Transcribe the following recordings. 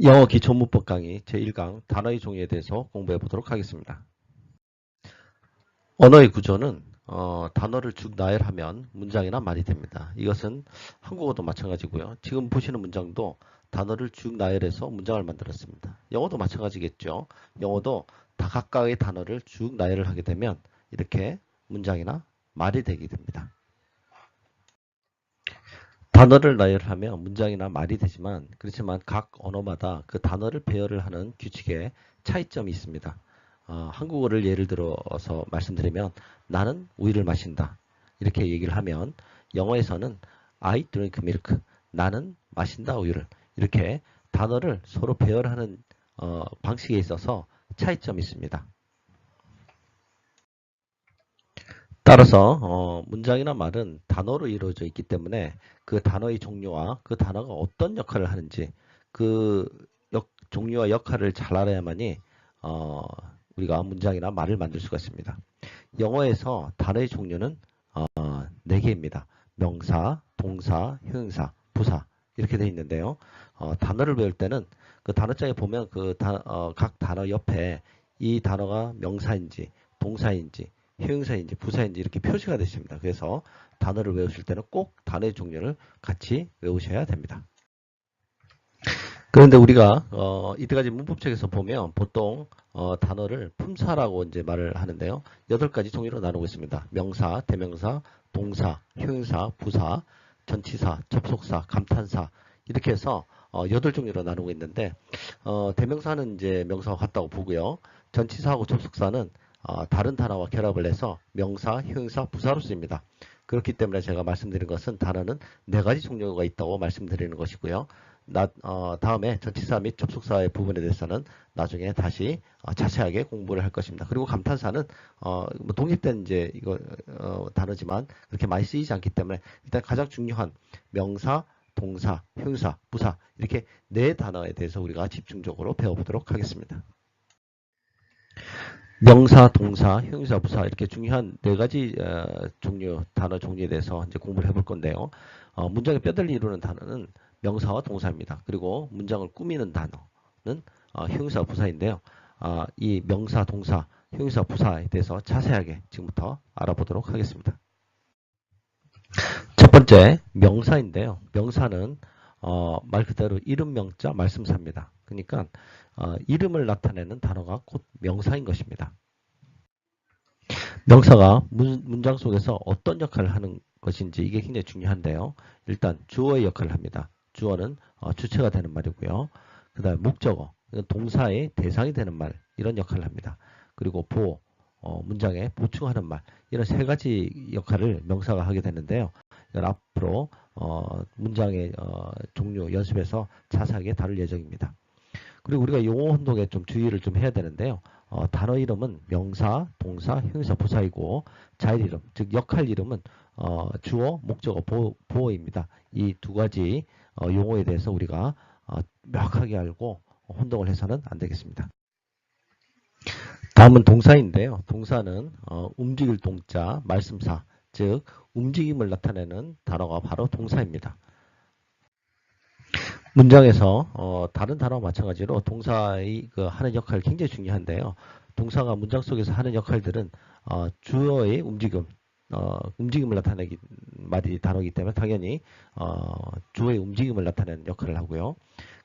영어 기초문법 강의 제1강 단어의 종류에 대해서 공부해 보도록 하겠습니다. 언어의 구조는 단어를 쭉 나열하면 문장이나 말이 됩니다. 이것은 한국어도 마찬가지고요. 지금 보시는 문장도 단어를 쭉 나열해서 문장을 만들었습니다. 영어도 마찬가지겠죠. 영어도 다 각각의 단어를 쭉 나열을 하게 되면 이렇게 문장이나 말이 되게 됩니다. 단어를 나열하면 문장이나 말이 되지만 그렇지만 각 언어마다 그 단어를 배열을 하는 규칙에 차이점이 있습니다. 한국어를 예를 들어서 말씀드리면 나는 우유를 마신다 이렇게 얘기를 하면 영어에서는 I drink milk 나는 마신다 우유를 이렇게 단어를 서로 배열하는 방식에 있어서 차이점이 있습니다. 따라서 문장이나 말은 단어로 이루어져 있기 때문에 그 단어의 종류와 그 단어가 어떤 역할을 하는지 그 종류와 역할을 잘 알아야만이 우리가 문장이나 말을 만들 수가 있습니다. 영어에서 단어의 종류는 4개입니다. 명사, 동사, 형용사, 부사 이렇게 되어 있는데요. 단어를 배울 때는 그 단어장에 보면 각 단어 옆에 이 단어가 명사인지 동사인지 형용사인지 부사인지 이렇게 표시가 되어 있습니다. 그래서 단어를 외우실 때는 꼭 단어의 종류를 같이 외우셔야 됩니다. 그런데 우리가 이때까지 문법책에서 보면 보통 단어를 품사라고 이제 말을 하는데요. 8가지 종류로 나누고 있습니다. 명사, 대명사, 동사, 형용사, 부사, 전치사, 접속사, 감탄사 이렇게 해서 8종류로 나누고 있는데 대명사는 이제 명사와 같다고 보고요. 전치사하고 접속사는 다른 단어와 결합을 해서 명사, 형용사, 부사로 쓰입니다. 그렇기 때문에 제가 말씀드린 것은 단어는 4가지 종류가 있다고 말씀드리는 것이고요. 다음에 전치사 및 접속사의 부분에 대해서는 나중에 다시 자세하게 공부를 할 것입니다. 그리고 감탄사는 뭐 독립된 이제 이거 단어지만 그렇게 많이 쓰이지 않기 때문에 일단 가장 중요한 명사, 동사, 형사, 부사 이렇게 4단어에 대해서 우리가 집중적으로 배워보도록 하겠습니다. 명사, 동사, 형용사, 부사 이렇게 중요한 4가지 단어 종류에 대해서 이제 공부를 해볼 건데요. 문장의 뼈대를 이루는 단어는 명사와 동사입니다. 그리고 문장을 꾸미는 단어는 형용사, 부사인데요. 이 명사, 동사, 형용사, 부사에 대해서 자세하게 지금부터 알아보도록 하겠습니다. 첫 번째 명사인데요. 명사는 말 그대로 이름 명자 말씀사입니다. 그러니까 이름을 나타내는 단어가 곧 명사인 것입니다. 명사가 문장 속에서 어떤 역할을 하는 것인지 이게 굉장히 중요한데요. 일단 주어의 역할을 합니다. 주어는 주체가 되는 말이고요. 그 다음에 목적어, 동사의 대상이 되는 말 이런 역할을 합니다. 그리고 보호, 문장에 보충하는 말 이런 3가지 역할을 명사가 하게 되는데요. 이건 앞으로 문장의 종류 연습에서 자세하게 다룰 예정입니다. 그리고 우리가 용어 혼동에 좀 주의를 좀 해야 되는데요. 단어 이름은 명사, 동사, 형용사, 부사이고 자일 이름, 즉 역할 이름은 주어, 목적어, 보어입니다. 이 2가지 용어에 대해서 우리가 명확하게 알고 혼동을 해서는 안 되겠습니다. 다음은 동사인데요. 동사는 움직일 동자, 말씀사, 즉 움직임을 나타내는 단어가 바로 동사입니다. 문장에서 다른 단어와 마찬가지로 동사의 하는 역할이 굉장히 중요한데요. 동사가 문장 속에서 하는 역할들은 주어의 움직임을 나타내기 말이 단어이기 때문에 당연히 주어의 움직임을 나타내는 역할을 하고요.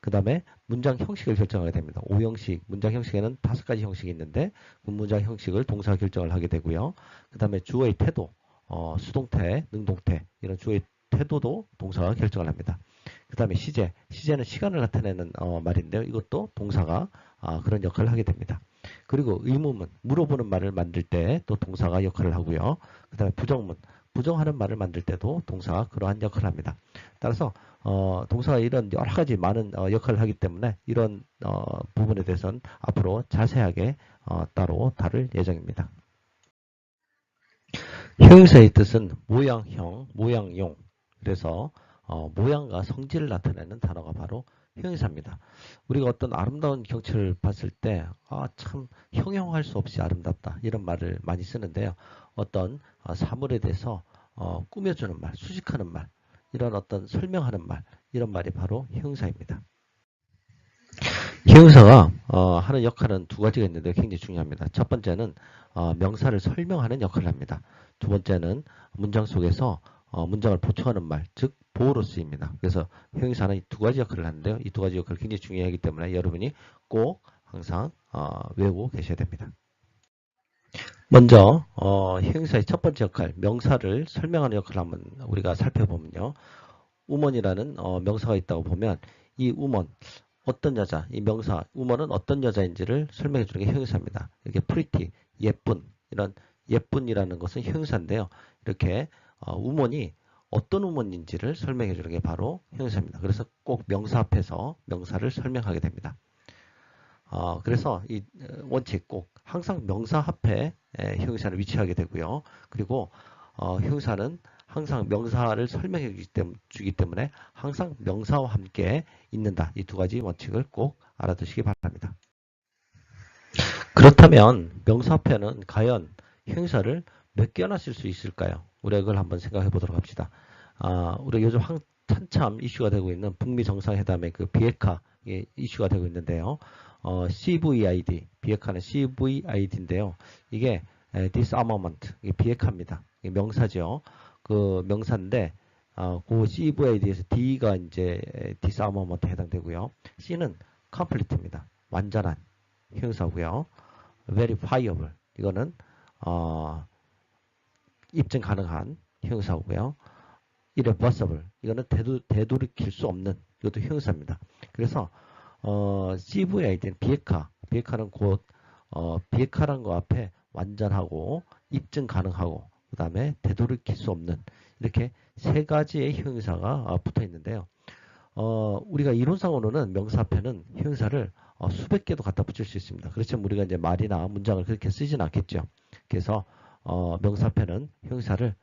그 다음에 문장 형식을 결정하게 됩니다. 5형식, 문장 형식에는 5가지 형식이 있는데 그 문장 형식을 동사가 결정을 하게 되고요. 그 다음에 주어의 태도, 수동태, 능동태 이런 주어의 태도도 동사가 결정을 합니다. 그 다음에 시제는 시간을 나타내는 말인데요. 이것도 동사가 그런 역할을 하게 됩니다. 그리고 의문문, 물어보는 말을 만들 때 또 동사가 역할을 하고요. 그 다음에 부정문, 부정하는 말을 만들 때도 동사가 그러한 역할을 합니다. 따라서 동사가 이런 여러 가지 많은 역할을 하기 때문에 이런 부분에 대해서는 앞으로 자세하게 따로 다룰 예정입니다. 형용사의 뜻은 모양형, 모양용. 그래서 모양과 성질을 나타내는 단어가 바로 형용사입니다. 우리가 어떤 아름다운 경치를 봤을 때, 참 형용할 수 없이 아름답다. 이런 말을 많이 쓰는데요. 어떤 사물에 대해서 꾸며주는 말, 수식하는 말, 이런 어떤 설명하는 말, 이런 말이 바로 형용사입니다. 형용사가 하는 역할은 두 가지가 있는데 굉장히 중요합니다. 첫 번째는 명사를 설명하는 역할을 합니다. 두 번째는 문장 속에서 문장을 보충하는 말, 즉 보어로 쓰입니다. 그래서 형용사는 이 두 가지 역할을 하는데요. 이 두 가지 역할을 굉장히 중요하기 때문에 여러분이 꼭 항상 외우고 계셔야 됩니다. 먼저 형용사의 첫 번째 역할, 명사를 설명하는 역할을 한번 우리가 살펴보면요. 우먼이라는 명사가 있다고 보면 이 우먼, 어떤 여자, 이 명사, 우먼은 어떤 여자인지를 설명해 주는 게 형용사입니다. 이렇게 pretty, 예쁜, 이런 예쁜이라는 것은 형용사인데요. 이렇게 우먼이 어떤 우먼인지를 설명해 주는 게 바로 형용사입니다. 그래서 꼭 명사 앞에서 명사를 설명하게 됩니다. 그래서 이 원칙 꼭 항상 명사 앞에 형용사를 위치하게 되고요. 그리고 형용사는 항상 명사를 설명해 주기 때문에 항상 명사와 함께 있는다. 이 두 가지 원칙을 꼭 알아두시기 바랍니다. 그렇다면 명사 앞에는 과연 형용사를 몇 개나 쓸 수 있을까요? 우리가 그걸 한번 생각해 보도록 합시다. 우리가 요즘 한참 이슈가 되고 있는 북미 정상회담의 그 비핵화 이슈가 되고 있는데요. CVID, 비핵화는 CVID인데요. 이게 disarmament, 이게 비핵화입니다. 이게 명사죠. 그 명사인데, 그 CVID에서 D가 이제 disarmament 해당되고요. C는 complete입니다. 완전한 형용사고요. verifiable, 이거는 입증 가능한 형용사고요. irreversible, 이거는 되돌이킬 수 없는, 이것도 형용사입니다. 그래서 CVID는 비핵화는 곧 비핵화란 거 앞에 완전하고 입증 가능하고 그 다음에 되돌이킬 수 없는 이렇게 세 가지의 형용사가 붙어 있는데요. 우리가 이론상으로는 명사 앞에는 형용사를 수백 개도 갖다 붙일 수 있습니다. 그렇지만 우리가 이제 말이나 문장을 그렇게 쓰진 않겠죠. 그래서 명사 앞에는 형용사를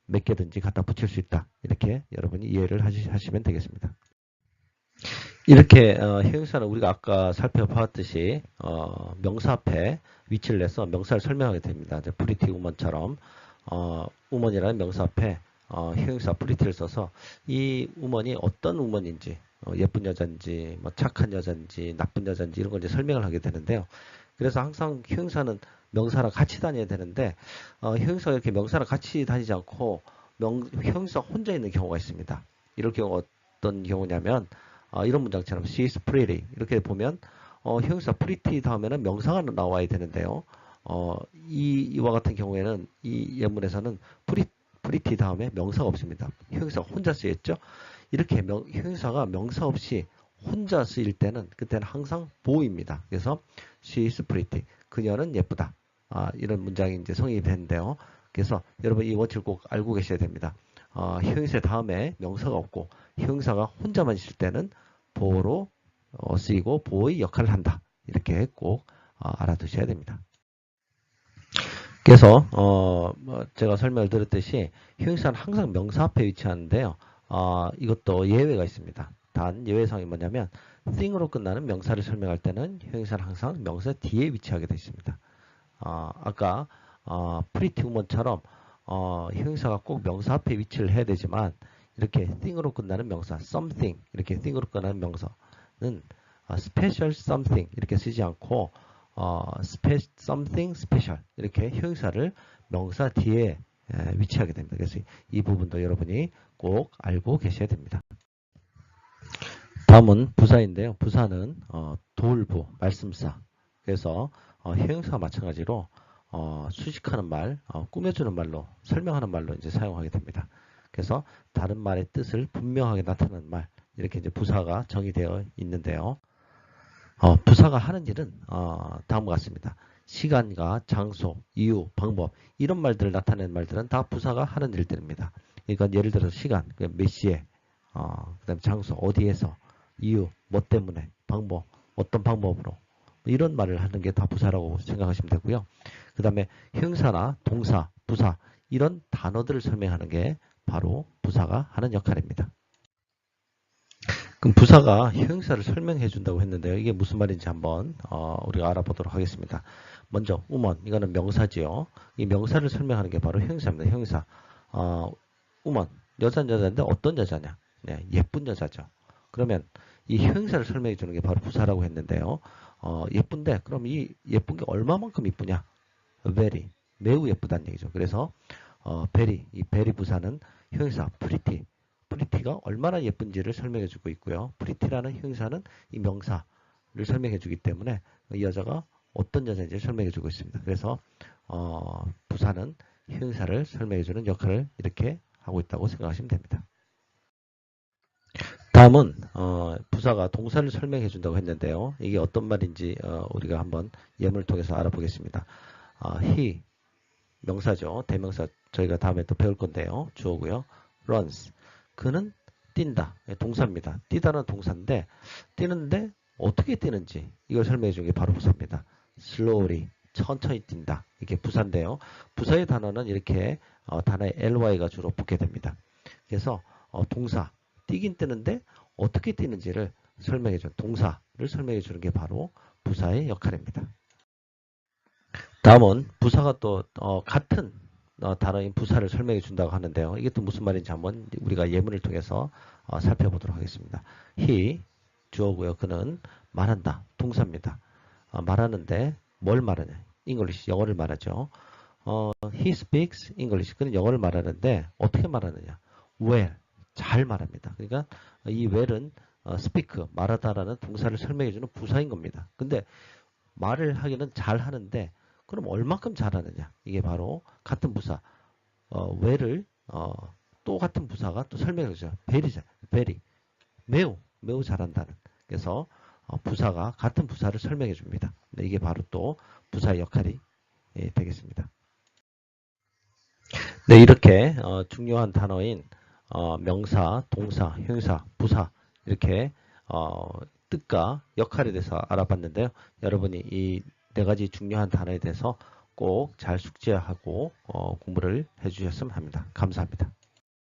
몇 개든지 갖다 붙일 수 있다. 이렇게 여러분이 이해를 하시면 되겠습니다. 이렇게 형용사는 우리가 아까 살펴봤듯이 명사 앞에 위치를 내서 명사를 설명하게 됩니다. pretty woman처럼 woman이라는 명사 앞에 형용사 pretty를 써서 이 woman이 어떤 woman인지 예쁜 여자인지 뭐 착한 여자인지 나쁜 여자인지 이런 걸 이제 설명을 하게 되는데요. 그래서 항상 형용사는 명사랑 같이 다녀야 되는데 형용사가 이렇게 명사랑 같이 다니지 않고 형용사 혼자 있는 경우가 있습니다. 이럴 경우 어떤 경우냐면 이런 문장처럼 she is pretty 이렇게 보면 형용사 pretty 다음에는 명사가 나와야 되는데요. 이와 같은 경우에는 이 예문에서는 pretty 다음에 명사가 없습니다. 형용사가 혼자 쓰였죠. 이렇게 형용사가 명사 없이 혼자 쓰일 때는 그때는 항상 보호입니다. 그래서 she is pretty 그녀는 예쁘다. 이런 문장이 이제 성립이 되는데요. 그래서 여러분 이 원칙을 꼭 알고 계셔야 됩니다. 형용사 다음에 명사가 없고 형용사가 혼자만 있을 때는 보호로 쓰이고 보호의 역할을 한다. 이렇게 꼭 알아두셔야 됩니다. 그래서 제가 설명을 드렸듯이 형용사는 항상 명사 앞에 위치하는데요. 이것도 예외가 있습니다. 단 예외사항이 뭐냐면 thing으로 끝나는 명사를 설명할 때는 형용사는 항상 명사 뒤에 위치하게 되어 있습니다. 아까 pretty woman처럼 형용사가 꼭 명사 앞에 위치를 해야 되지만 이렇게 thing으로 끝나는 명사 something 이렇게 thing으로 끝나는 명사는 special something 이렇게 쓰지 않고 something special 이렇게 형용사를 명사 뒤에 위치하게 됩니다. 그래서 이 부분도 여러분이 꼭 알고 계셔야 됩니다. 다음은 부사인데요. 부사는 도울부, 말씀사. 그래서 형용사와 마찬가지로 수식하는 말, 꾸며주는 말로, 설명하는 말로 이제 사용하게 됩니다. 그래서 다른 말의 뜻을 분명하게 나타내는 말, 이렇게 이제 부사가 정의되어 있는데요. 부사가 하는 일은 다음과 같습니다. 시간과 장소, 이유, 방법 이런 말들을 나타내는 말들은 다 부사가 하는 일들입니다. 그러니까 예를 들어서 시간, 몇 시에, 그다음에 장소, 어디에서, 이유, 뭐 때문에, 방법, 어떤 방법으로 이런 말을 하는 게 다 부사라고 생각하시면 되고요. 그 다음에 형사나 동사, 부사 이런 단어들을 설명하는 게 바로 부사가 하는 역할입니다. 그럼 부사가 형용사를 설명해 준다고 했는데요. 이게 무슨 말인지 한번 우리가 알아보도록 하겠습니다. 먼저 woman 이거는 명사지요. 이 명사를 설명하는 게 바로 형용사입니다. 형용사. woman 여자인데 어떤 여자냐? 네, 예쁜 여자죠. 그러면 이 형용사를 설명해 주는 게 바로 부사라고 했는데요. 예쁜데 그럼 이 예쁜 게 얼마만큼 이쁘냐? very 매우 예쁘다는 얘기죠. 그래서 very 이 very 부사는 형용사 pretty가 얼마나 예쁜지를 설명해 주고 있고요. pretty라는 형용사는 이 명사를 설명해 주기 때문에 이 여자가 어떤 여자인지 설명해 주고 있습니다. 그래서 부사는 형용사를 설명해 주는 역할을 이렇게 하고 있다고 생각하시면 됩니다. 다음은 부사가 동사를 설명해 준다고 했는데요. 이게 어떤 말인지 우리가 한번 예문을 통해서 알아보겠습니다. he 명사죠. 대명사 저희가 다음에 또 배울 건데요. 주어고요. runs 그는 뛴다. 동사입니다. 뛰다는 동사인데 뛰는데 어떻게 뛰는지 이걸 설명해 주는 게 바로 부사입니다. slowly 천천히 뛴다. 이게 부사인데요. 부사의 단어는 이렇게 단어에 ly가 주로 붙게 됩니다. 그래서 동사 뛰긴 뛰는데 어떻게 뛰는지를 설명해 준 동사를 설명해 주는 게 바로 부사의 역할입니다. 다음은 부사가 또 같은 단어인 부사를 설명해 준다고 하는데요. 이게 또 무슨 말인지 한번 우리가 예문을 통해서 살펴보도록 하겠습니다. he 주어고요. 그는 말한다. 동사입니다. 말하는데 뭘 말하냐? English 영어를 말하죠. he speaks English 그는 영어를 말하는데 어떻게 말하느냐? well 잘 말합니다. 그러니까 이 well은 speak 말하다라는 동사를 설명해 주는 부사인 겁니다. 근데 말을 하기는 잘 하는데 그럼 얼마큼 잘하느냐? 이게 바로 같은 부사 well을 또 같은 부사가 또 설명해 주죠. very 매우 잘한다는. 그래서 부사가 같은 부사를 설명해 줍니다. 네, 이게 바로 또 부사의 역할이 되겠습니다. 네, 이렇게 중요한 단어인 명사, 동사, 형용사, 부사 이렇게 뜻과 역할에 대해서 알아봤는데요. 여러분이 이 네 가지 중요한 단어에 대해서 꼭 잘 숙지하고 공부를 해주셨으면 합니다. 감사합니다.